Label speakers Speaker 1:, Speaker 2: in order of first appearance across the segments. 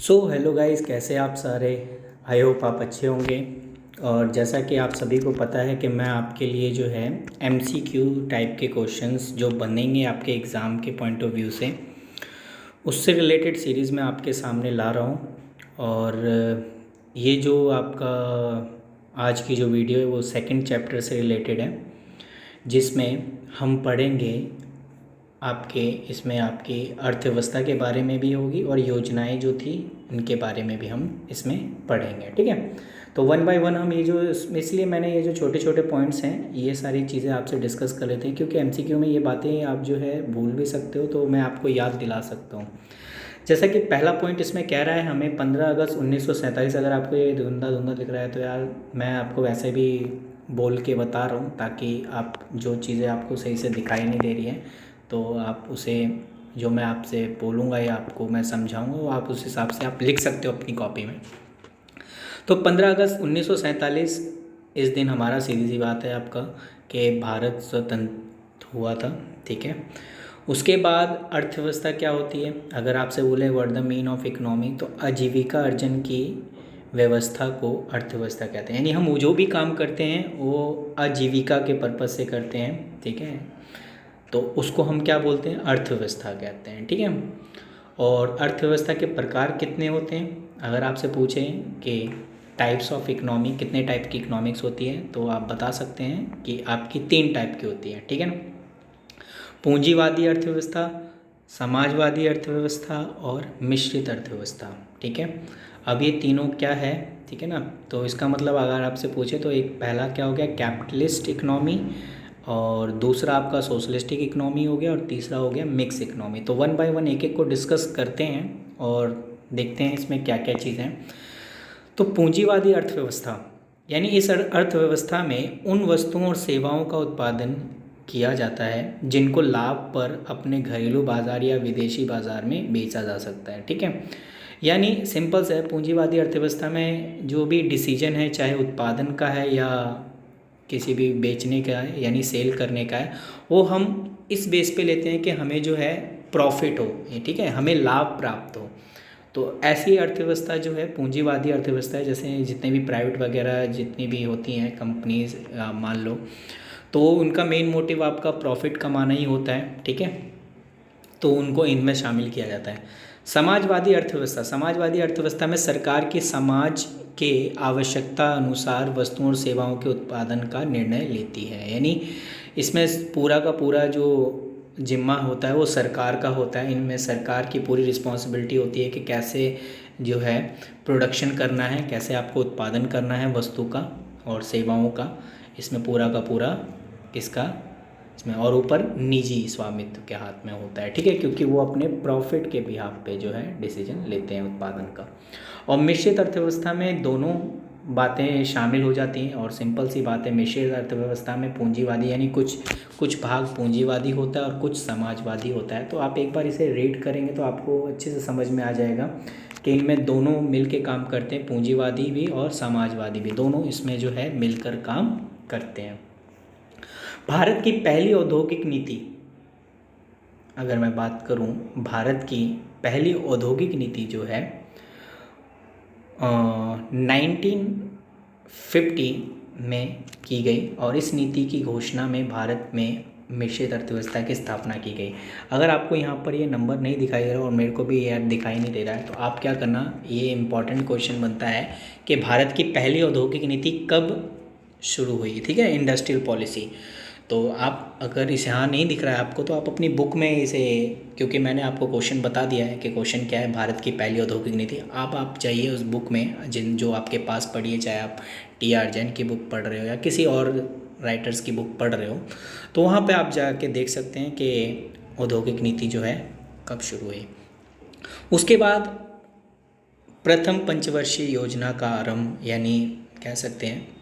Speaker 1: Hello guys, कैसे आप सारे। आई होप आप अच्छे होंगे। और जैसा कि आप सभी को पता है कि मैं आपके लिए जो है एमसीक्यू टाइप के क्वेश्चंस जो बनेंगे आपके एग्ज़ाम के पॉइंट ऑफ व्यू से, उससे रिलेटेड सीरीज़ मैं आपके सामने ला रहा हूँ। और ये जो आपका आज की जो वीडियो है वो सेकंड चैप्टर से रिलेटेड है, जिसमें हम पढ़ेंगे आपके इसमें आपकी अर्थव्यवस्था के बारे में भी होगी और योजनाएं जो थी उनके बारे में भी हम इसमें पढ़ेंगे। ठीक है, तो वन बाय वन हम ये जो इसलिए मैंने ये जो छोटे छोटे पॉइंट्स हैं ये सारी चीज़ें आपसे डिस्कस कर लेते हैं, क्योंकि एमसीक्यू में ये बातें आप जो है भूल भी सकते हो, तो मैं आपको याद दिला सकता हूँ। जैसा कि पहला पॉइंट इसमें कह रहा है हमें 15 अगस्त 1947। अगर आपको ये धुंधा धुंधा दिख रहा है तो यार मैं आपको वैसे भी बोल के बता रहा हूँ, ताकि आप जो चीज़ें आपको सही से दिखाई नहीं दे रही हैं तो आप उसे जो मैं आपसे बोलूँगा या आपको मैं समझाऊँगा वो आप उस हिसाब से आप लिख सकते हो अपनी कॉपी में। तो 15 अगस्त 1947 इस दिन हमारा सीधी सी बात है आपका कि भारत स्वतंत्र हुआ था। ठीक है, उसके बाद अर्थव्यवस्था क्या होती है, अगर आपसे बोले what the mean of economy, तो आजीविका अर्जन की व्यवस्था को अर्थव्यवस्था कहते हैं। यानी हम जो भी काम करते हैं वो आजीविका के पर्पज़ से करते हैं। ठीक है, तो उसको हम क्या बोलते हैं, अर्थव्यवस्था कहते हैं। ठीक है, और अर्थव्यवस्था के प्रकार कितने होते हैं, अगर आपसे पूछें कि टाइप्स ऑफ इकोनॉमी, कितने टाइप की इकोनॉमिक्स होती है, तो आप बता सकते हैं कि आपकी 3 टाइप की होती है। ठीक है ना, पूंजीवादी अर्थव्यवस्था, समाजवादी अर्थव्यवस्था और मिश्रित अर्थव्यवस्था। ठीक है, अब ये तीनों क्या है, ठीक है ना, तो इसका मतलब अगर आपसे पूछे तो एक पहला क्या हो गया, कैपिटलिस्ट इकनॉमी, और दूसरा आपका सोशलिस्टिक इकनॉमी हो गया, और तीसरा हो गया मिक्स इकनॉमी। तो वन बाय वन एक एक को डिस्कस करते हैं और देखते हैं इसमें क्या क्या चीज़ें हैं। तो पूंजीवादी अर्थव्यवस्था, यानी इस अर्थव्यवस्था में उन वस्तुओं और सेवाओं का उत्पादन किया जाता है जिनको लाभ पर अपने घरेलू बाज़ार या विदेशी बाज़ार में बेचा जा सकता है। ठीक है, यानी सिंपल से पूंजीवादी अर्थव्यवस्था में जो भी डिसीजन है, चाहे उत्पादन का है या किसी भी बेचने का है यानी सेल करने का है, वो हम इस बेस पे लेते हैं कि हमें जो है प्रॉफिट हो, ठीक है, हमें लाभ प्राप्त हो। तो ऐसी अर्थव्यवस्था जो है पूंजीवादी अर्थव्यवस्था है। जैसे जितने भी प्राइवेट वगैरह जितनी भी होती हैं कंपनीज मान लो, तो उनका मेन मोटिव आपका प्रॉफिट कमाना ही होता है। ठीक है, तो उनको इनमें शामिल किया जाता है। समाजवादी अर्थव्यवस्था, समाजवादी अर्थव्यवस्था में सरकार की समाज के आवश्यकता अनुसार वस्तुओं और सेवाओं के उत्पादन का निर्णय लेती है। यानी इसमें पूरा का पूरा जो जिम्मा होता है वो सरकार का होता है। इनमें सरकार की पूरी रिस्पॉन्सिबिलिटी होती है कि कैसे जो है प्रोडक्शन करना है, कैसे आपको उत्पादन करना है वस्तु का और सेवाओं का। इसमें पूरा का पूरा किसका, इसमें और ऊपर निजी स्वामित्व के हाथ में होता है। ठीक है, क्योंकि वो अपने प्रॉफिट के बिहाफ पे जो है डिसीजन लेते हैं उत्पादन का। और मिश्रित अर्थव्यवस्था में दोनों बातें शामिल हो जाती हैं। और सिंपल सी बात है, मिश्रित अर्थव्यवस्था में पूंजीवादी यानी कुछ कुछ भाग पूंजीवादी होता है और कुछ समाजवादी होता है। तो आप एक बार इसे रीड करेंगे तो आपको अच्छे से समझ में आ जाएगा कि इनमें दोनों मिल के काम करते हैं, पूंजीवादी भी और समाजवादी भी, दोनों इसमें जो है मिलकर काम करते हैं। भारत की पहली औद्योगिक नीति, अगर मैं बात करूं, भारत की पहली औद्योगिक नीति जो है 1950 में की गई, और इस नीति की घोषणा में भारत में मिश्रित अर्थव्यवस्था की स्थापना की गई। अगर आपको यहाँ पर ये नंबर नहीं दिखाई दे रहा और मेरे को भी ये दिखाई नहीं दे रहा है, तो आप क्या करना, ये इम्पॉर्टेंट क्वेश्चन बनता है कि भारत की पहली औद्योगिक नीति कब शुरू हुई। ठीक है, इंडस्ट्रियल पॉलिसी। तो आप अगर इसे यहाँ नहीं दिख रहा है आपको, तो आप अपनी बुक में इसे, क्योंकि मैंने आपको क्वेश्चन बता दिया है कि क्वेश्चन क्या है, भारत की पहली औद्योगिक नीति। आप चाहिए उस बुक में जो आपके पास पढ़ी है, चाहे आप टी.आर. जैन की बुक पढ़ रहे हो या किसी और राइटर्स की बुक पढ़ रहे हो, तो वहाँ पे आप जाके देख सकते हैं कि औद्योगिक नीति जो है कब शुरू हुई। उसके बाद प्रथम पंचवर्षीय योजना का आरंभ, यानी कह सकते हैं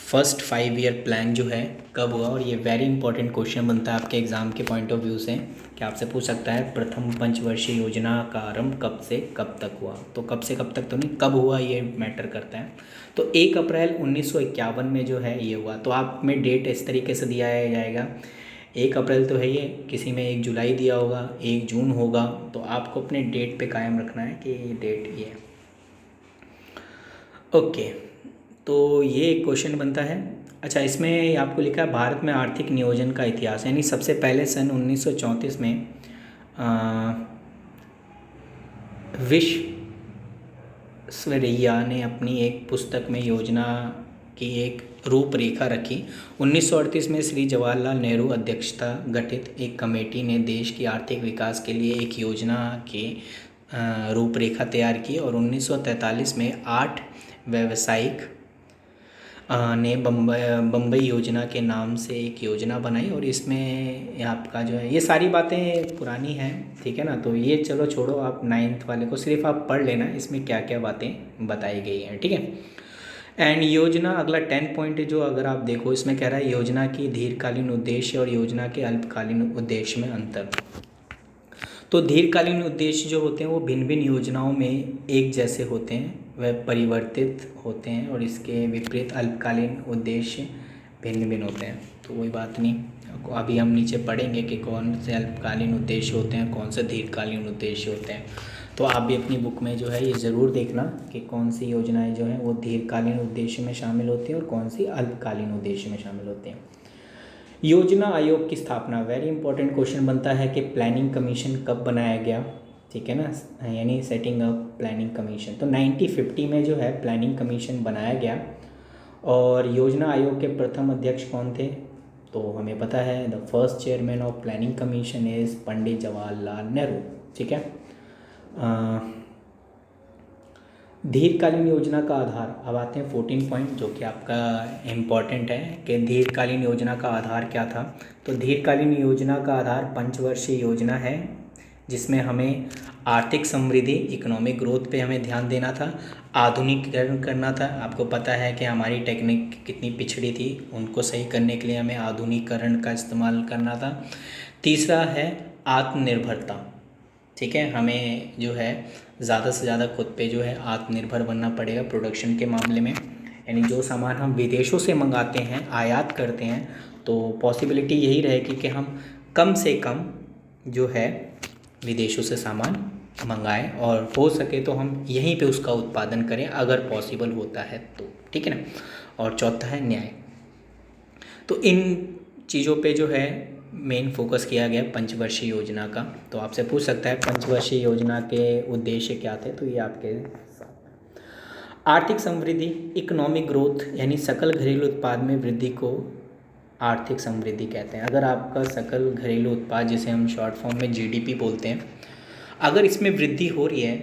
Speaker 1: फर्स्ट 5 ईयर प्लान जो है कब हुआ। और ये वेरी इंपॉर्टेंट क्वेश्चन बनता है आपके एग्ज़ाम के पॉइंट ऑफ व्यू से, कि आपसे पूछ सकता है प्रथम पंचवर्षीय योजना का आरंभ कब से कब तक हुआ। तो कब से कब तक तो नहीं, कब हुआ ये मैटर करता है। तो 1 अप्रैल 1951 में जो है ये हुआ। तो आप में डेट इस तरीके से दिया जाएगा 1 अप्रैल तो है ही है, किसी में 1 जुलाई दिया होगा, 1 जून होगा, तो आपको अपने डेट पे कायम रखना है कि ये डेट ये है। ओके, तो ये एक क्वेश्चन बनता है। अच्छा, इसमें आपको लिखा है भारत में आर्थिक नियोजन का इतिहास, यानी सबसे पहले सन 1934 में विश्वेश्वरैया ने अपनी एक पुस्तक में योजना की एक रूपरेखा रखी। 1938 में श्री जवाहरलाल नेहरू अध्यक्षता गठित एक कमेटी ने देश की आर्थिक विकास के लिए एक योजना की रूपरेखा तैयार की, और 1943 में 8 व्यावसायिक ने बम्बई योजना के नाम से एक योजना बनाई, और इसमें आपका जो है ये सारी बातें पुरानी हैं, ठीक है ना। तो ये चलो छोड़ो, आप 9th वाले को सिर्फ आप पढ़ लेना, इसमें क्या क्या बातें बताई गई हैं, ठीक है। एंड योजना अगला 10 पॉइंट है, जो अगर आप देखो इसमें कह रहा है योजना की दीर्घकालीन उद्देश्य और योजना के अल्पकालीन उद्देश्य में अंतर। तो दीर्घकालीन उद्देश्य जो होते हैं वो भिन्न भिन्न योजनाओं में एक जैसे होते हैं, वह परिवर्तित होते हैं, और इसके विपरीत अल्पकालीन उद्देश्य भिन्न भिन्न होते हैं। तो कोई बात नहीं, अभी हम नीचे पढ़ेंगे कि कौन से अल्पकालीन उद्देश्य होते हैं, कौन से दीर्घकालीन उद्देश्य होते हैं। तो आप भी अपनी बुक में जो है ये ज़रूर देखना कि कौन सी योजनाएं जो हैं वो दीर्घकालीन उद्देश्य में शामिल होती हैं और कौन सी अल्पकालीन उद्देश्य में शामिल होती हैं। योजना आयोग की स्थापना, वेरी इंपॉर्टेंट क्वेश्चन बनता है कि प्लानिंग कमीशन कब बनाया गया, ठीक है ना, यानी सेटिंग अप प्लानिंग कमीशन। तो 1950 में जो है प्लानिंग कमीशन बनाया गया, और योजना आयोग के प्रथम अध्यक्ष कौन थे, तो हमें पता है the first chairman of planning commission is Pandit Jawaharlal Nehru, ठीक है। दीर्घकालीन योजना का आधार, अब आते हैं 14 पॉइंट जो कि आपका इम्पॉर्टेंट है कि दीर्घकालीन योजना का आधार क्या था। तो दीर्घकालीन योजना का आधार पंचवर्षीय योजना है, जिसमें हमें आर्थिक समृद्धि इकोनॉमिक ग्रोथ पे हमें ध्यान देना था, आधुनिकीकरण करना था। आपको पता है कि हमारी टेक्निक कितनी पिछड़ी थी, उनको सही करने के लिए हमें आधुनिकीकरण का इस्तेमाल करना था। तीसरा है आत्मनिर्भरता, ठीक है, हमें जो है ज़्यादा से ज़्यादा खुद पे जो है आत्मनिर्भर बनना पड़ेगा प्रोडक्शन के मामले में, यानी जो सामान हम विदेशों से मंगाते हैं, आयात करते हैं, तो पॉसिबिलिटी यही रहेगी कि हम कम से कम जो है विदेशों से सामान मंगाएं, और हो सके तो हम यहीं पे उसका उत्पादन करें अगर पॉसिबल होता है तो, ठीक है ना। और चौथा है न्याय। तो इन चीज़ों पे जो है मेन फोकस किया गया पंचवर्षीय योजना का। तो आपसे पूछ सकता है पंचवर्षीय योजना के उद्देश्य क्या थे, तो ये आपके आर्थिक समृद्धि इकोनॉमिक ग्रोथ, यानी सकल घरेलू उत्पाद में वृद्धि को आर्थिक समृद्धि कहते हैं। अगर आपका सकल घरेलू उत्पाद, जिसे हम शॉर्ट फॉर्म में जीडीपी बोलते हैं, अगर इसमें वृद्धि हो रही है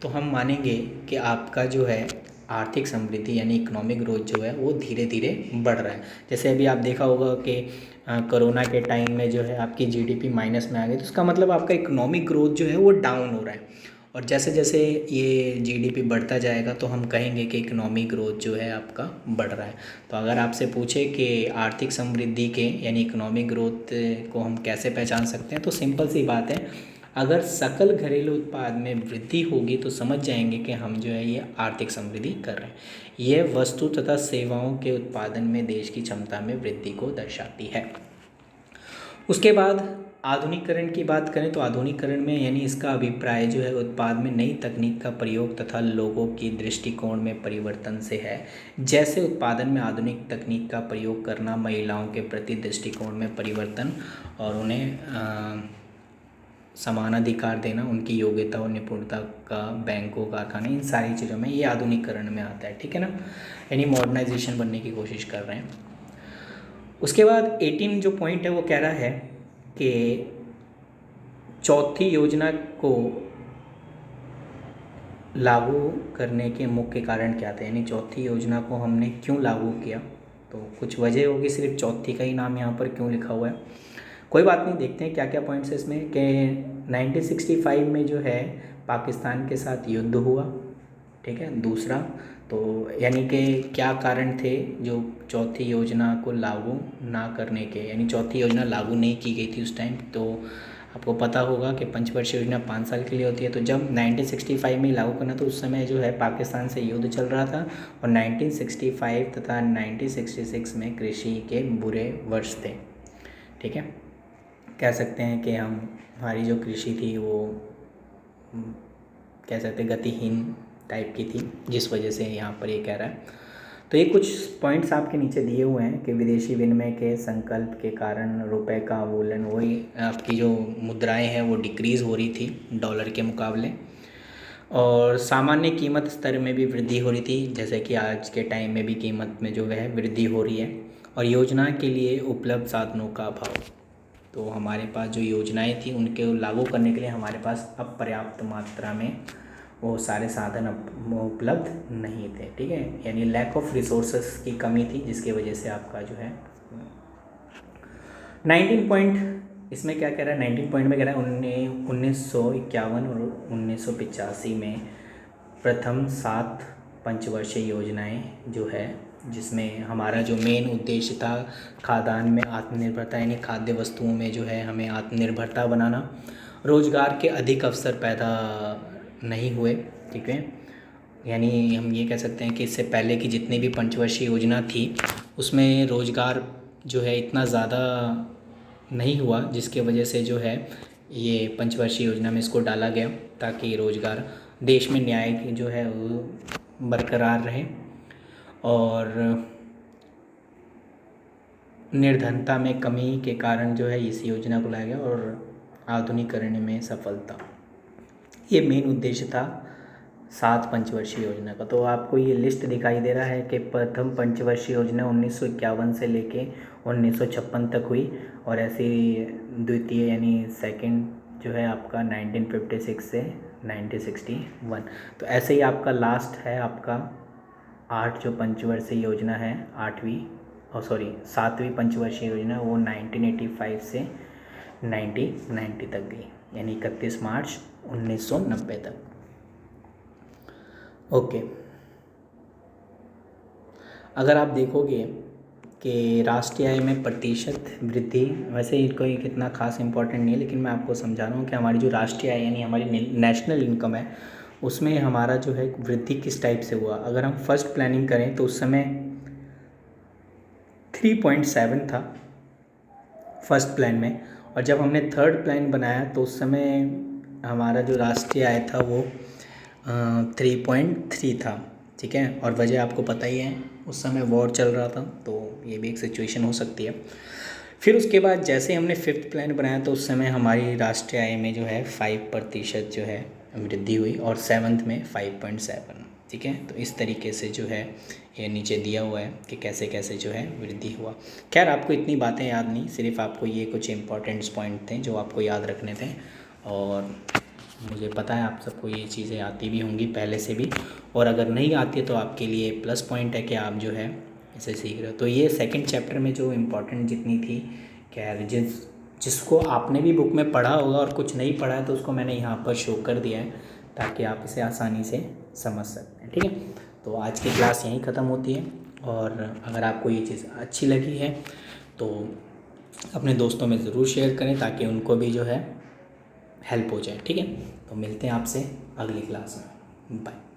Speaker 1: तो हम मानेंगे कि आपका जो है आर्थिक समृद्धि यानी इकोनॉमिक ग्रोथ जो है वो धीरे धीरे बढ़ रहा है। जैसे अभी आप देखा होगा कि कोरोना के टाइम में जो है आपकी जीडीपी माइनस में आ गई, तो उसका मतलब आपका इकोनॉमिक ग्रोथ जो है वो डाउन हो रहा है, और जैसे जैसे ये जीडीपी बढ़ता जाएगा तो हम कहेंगे कि इकोनॉमिक ग्रोथ जो है आपका बढ़ रहा है। तो अगर आपसे पूछे कि आर्थिक समृद्धि के यानी इकोनॉमिक ग्रोथ को हम कैसे पहचान सकते हैं, तो सिंपल सी बात है, अगर सकल घरेलू उत्पाद में वृद्धि होगी तो समझ जाएंगे कि हम जो है ये आर्थिक समृद्धि कर रहे हैं। यह वस्तु तथा सेवाओं के उत्पादन में देश की क्षमता में वृद्धि को दर्शाती है। उसके बाद आधुनिकीकरण की बात करें तो आधुनिकीकरण में यानी इसका अभिप्राय जो है उत्पाद में नई तकनीक का प्रयोग तथा लोगों की दृष्टिकोण में परिवर्तन से है। जैसे उत्पादन में आधुनिक तकनीक का प्रयोग करना, महिलाओं के प्रति दृष्टिकोण में परिवर्तन, और उन्हें समान अधिकार देना, उनकी योग्यता और निपुणता का बैंकों कारखाने, इन सारी चीज़ों में ये आधुनिकीकरण में आता है, ठीक है ना, यानी मॉडर्नाइजेशन बनने की कोशिश कर रहे हैं। उसके बाद 18 जो पॉइंट है वो कह रहा है कि चौथी योजना को लागू करने के मुख्य कारण क्या थे, यानी चौथी योजना को हमने क्यों लागू किया। तो कुछ वजह होगी, सिर्फ चौथी का ही नाम यहाँ पर क्यों लिखा हुआ है, कोई बात नहीं, देखते हैं क्या क्या पॉइंट्स है इसमें। कि 1965 में जो है पाकिस्तान के साथ युद्ध हुआ, ठीक है। दूसरा तो यानी कि क्या कारण थे जो चौथी योजना को लागू ना करने के, यानी चौथी योजना लागू नहीं की गई थी उस टाइम। तो आपको पता होगा कि पंचवर्षीय योजना 5 साल के लिए होती है, तो जब 1965 में लागू करना तो उस समय जो है पाकिस्तान से युद्ध चल रहा था, और 1965 तथा 1966 में कृषि के बुरे वर्ष थे, ठीक है। कह सकते हैं कि हमारी जो कृषि थी वो कह सकते हैं गतिहीन टाइप की थी, जिस वजह से यहाँ पर ये कह रहा है। तो ये कुछ पॉइंट्स आपके नीचे दिए हुए हैं कि विदेशी विनिमय के संकल्प के कारण रुपए का अवमूल्यन, वही आपकी जो मुद्राएं हैं वो डिक्रीज़ हो रही थी डॉलर के मुकाबले, और सामान्य कीमत स्तर में भी वृद्धि हो रही थी, जैसे कि आज के टाइम में भी कीमत में जो है वृद्धि हो रही है, और योजना के लिए उपलब्ध साधनों का अभाव। तो हमारे पास जो योजनाएं थी उनके लागू करने के लिए हमारे पास अब पर्याप्त मात्रा में वो सारे साधन उपलब्ध नहीं थे, ठीक है, यानी लैक ऑफ रिसोर्सेस की कमी थी, जिसकी वजह से आपका जो है 19 पॉइंट इसमें क्या कह रहा है, 19 पॉइंट में कह रहा है 1951 और 1985 में प्रथम 7 पंचवर्षीय योजनाएं जो है, जिसमें हमारा जो मेन उद्देश्य था खाद्यान्न में आत्मनिर्भरता, यानी खाद्य वस्तुओं में जो है हमें आत्मनिर्भरता बनाना, रोज़गार के अधिक अवसर पैदा नहीं हुए, ठीक है, यानी हम ये कह सकते हैं कि इससे पहले की जितनी भी पंचवर्षीय योजना थी उसमें रोज़गार जो है इतना ज़्यादा नहीं हुआ, जिसके वजह से जो है ये पंचवर्षीय योजना में इसको डाला गया ताकि रोज़गार, देश में न्याय की जो है वो बरकरार रहे, और निर्धनता में कमी के कारण जो है इस योजना को लाया गया, और आधुनिकीकरण में सफलता, ये मेन उद्देश्य था 7 पंचवर्षीय योजना का। तो आपको ये लिस्ट दिखाई दे रहा है कि प्रथम पंचवर्षीय योजना 1951 से लेके 1956 तक हुई, और ऐसी द्वितीय यानी सेकंड जो है आपका 1956 से 1961। तो ऐसे ही आपका लास्ट है आपका 8 जो पंचवर्षीय योजना है, 7वीं पंचवर्षीय योजना, वो 1985 से 1990 तक गई, यानी 31 मार्च 1990 तक। ओके, अगर आप देखोगे कि राष्ट्रीय आय में प्रतिशत वृद्धि, वैसे ही कोई कितना खास इम्पोर्टेंट नहीं है, लेकिन मैं आपको समझा रहा हूँ कि हमारी जो राष्ट्रीय आय यानी हमारी नेशनल इनकम है उसमें हमारा जो है वृद्धि किस टाइप से हुआ। अगर हम फर्स्ट प्लानिंग करें तो उस समय 3.7 था फर्स्ट प्लान में, और जब हमने थर्ड प्लान बनाया तो उस समय हमारा जो राष्ट्रीय आय था वो 3.3 था, ठीक है, और वजह आपको पता ही है, उस समय वॉर चल रहा था, तो ये भी एक सिचुएशन हो सकती है। फिर उसके बाद जैसे हमने फिफ्थ प्लान बनाया तो उस समय हमारी राष्ट्रीय आय में जो है 5% जो है वृद्धि हुई, और 7th में 5.7, ठीक है। तो इस तरीके से जो है ये नीचे दिया हुआ है कि कैसे कैसे जो है वृद्धि हुआ। खैर आपको इतनी बातें याद नहीं, सिर्फ आपको ये कुछ इंपॉर्टेंट्स पॉइंट थे जो आपको याद रखने थे, और मुझे पता है आप सबको ये चीज़ें आती भी होंगी पहले से भी, और अगर नहीं आती तो आपके लिए प्लस पॉइंट है कि आप जो है इसे सीख रहे हो। तो ये सेकंड चैप्टर में जो इम्पोर्टेंट जितनी थी, खैर जिसको आपने भी बुक में पढ़ा होगा और कुछ नहीं पढ़ा है तो उसको मैंने यहाँ पर शो कर दिया है ताकि आप इसे आसानी से समझ सकते हैं, ठीक है। तो आज की क्लास यहीं ख़त्म होती है, और अगर आपको ये चीज़ अच्छी लगी है तो अपने दोस्तों में ज़रूर शेयर करें ताकि उनको भी जो है हेल्प हो जाए, ठीक है। तो मिलते हैं आपसे अगली क्लास में, बाय।